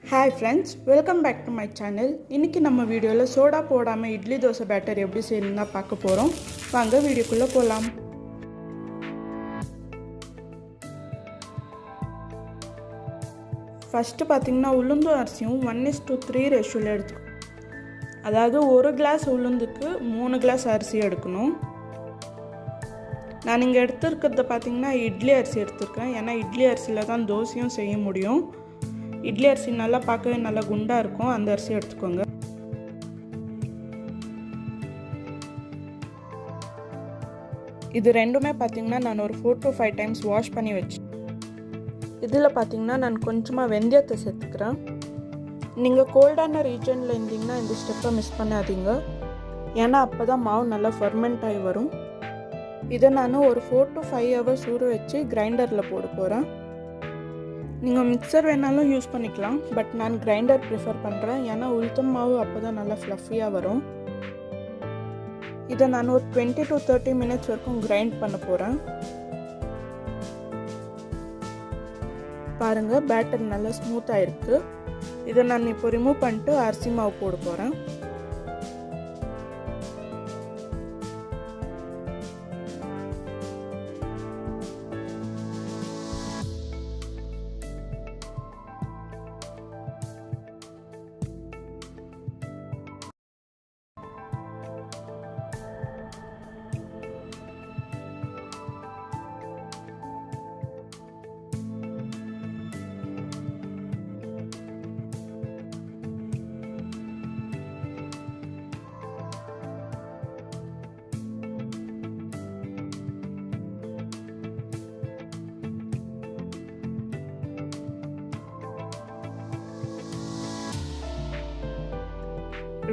Hi friends, welcome back to my channel. இன்னைக்கு நம்ம வீடியோல சோடா போடாம இட்லி தோசை பேட்டர் எப்படி செய்யணும்னு பார்க்க போறோம். வாங்க வீடியோக்குள்ள போலாம். ஃபர்ஸ்ட் பாத்தீங்கன்னா உளுந்து அரிசியும் 1:3 ரேஷியோல எடுத்துக்கணும். அதாவது 1 கிளாஸ் உளுந்துக்கு 3 கிளாஸ் அரிசி எடுக்கணும். நான் இங்க எடுத்துக்கிறது பாத்தீங்கன்னா இட்லி அரிசி எடுத்துர்க்கேன். ஏன்னா இட்லி அரிசில தான் தோசையும் செய்ய முடியும். இட்லி அரிசி நல்லா பார்க்கவே நல்லா குண்டா இருக்கும். அந்த அரிசி எடுத்துக்கோங்க. இது ரெண்டுமே பாத்தீங்கன்னா நான் ஒரு 4 to 5 டைம்ஸ் வாஷ் பண்ணி வெச்சேன். இதுல பாத்தீங்கன்னா நான் கொஞ்சமா வெந்தயத்தை சேர்த்துக்கிறேன். நீங்க கோல்டான ரீஜன்ல இருந்தீங்கன்னா இந்த ஸ்டெப்பை மிஸ் பண்ணாதீங்க. ஏன்னா அப்பதான் மாவு நல்லா ஃபெர்மெண்ட் ஆகி வரும். இதை நான் ஒரு 4 to 5 hours ஊற வச்சு கிரைண்டர்ல போட போறேன். நீங்கள் மிக்சர் வேணாலும் யூஸ் பண்ணிக்கலாம், பட் நான் கிரைண்டர் ப்ரிஃபர் பண்ணுறேன். ஏன்னா உளுத்தம் மாவு அப்போ தான் நல்லா ஃப்ளஃபியாக வரும். இதை நான் ஒரு 20 to 30 மினிட்ஸ் வரைக்கும் கிரைண்ட் பண்ண போகிறேன். பாருங்கள், பேட்டர் நல்லா ஸ்மூத்தாக இருக்குது. இதை நான் இப்போ ரிமூவ் பண்ணிட்டு அரிசி மாவு போட போகிறேன்.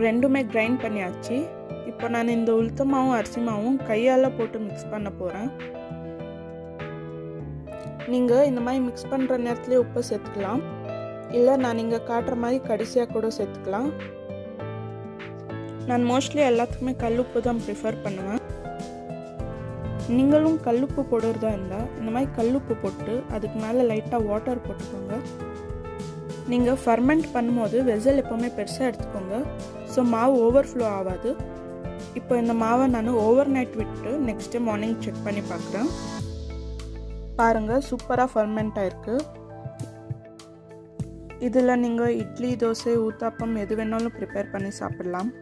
ரெண்டுமே கிரைண்ட் பண்ணியாச்சு. இப்போ நான் இந்த உளுத்த மாவும் அரிசி மாவும் கையால் போட்டு மிக்ஸ் பண்ண போகிறேன். நீங்கள் இந்த மாதிரி மிக்ஸ் பண்ணுற நேரத்துலேயே உப்பு சேர்த்துக்கலாம், இல்லை நான் நீங்கள் காட்டுற மாதிரி கடைசியாக கூட சேர்த்துக்கலாம். நான் மோஸ்ட்லி எல்லாத்துக்குமே கல்லுப்பு தான் ப்ரிஃபர் பண்ணுவேன். நீங்களும் கல்லுப்பு போடுறதா இருந்தால் இந்த மாதிரி கல்லுப்பு போட்டு அதுக்கு மேலே லைட்டாக வாட்டர் போட்டுக்கோங்க. நீங்கள் ஃபர்மெண்ட் பண்ணும்போது வெசல் எப்போவுமே பெருசாக எடுத்துக்கோங்க, ஸோ மாவு ஓவர்ஃப்ளோ ஆகாது. இப்போ இந்த மாவை நான் ஓவர் நைட் விட்டு நெக்ஸ்ட் டே மார்னிங் செக் பண்ணி பார்க்குறேன். பாருங்கள், சூப்பராக ஃபர்மெண்ட் ஆயிருக்கு. இதில் நீங்கள் இட்லி, தோசை, ஊத்தாப்பம் எது வேணாலும் ப்ரிப்பேர் பண்ணி சாப்பிடலாம்.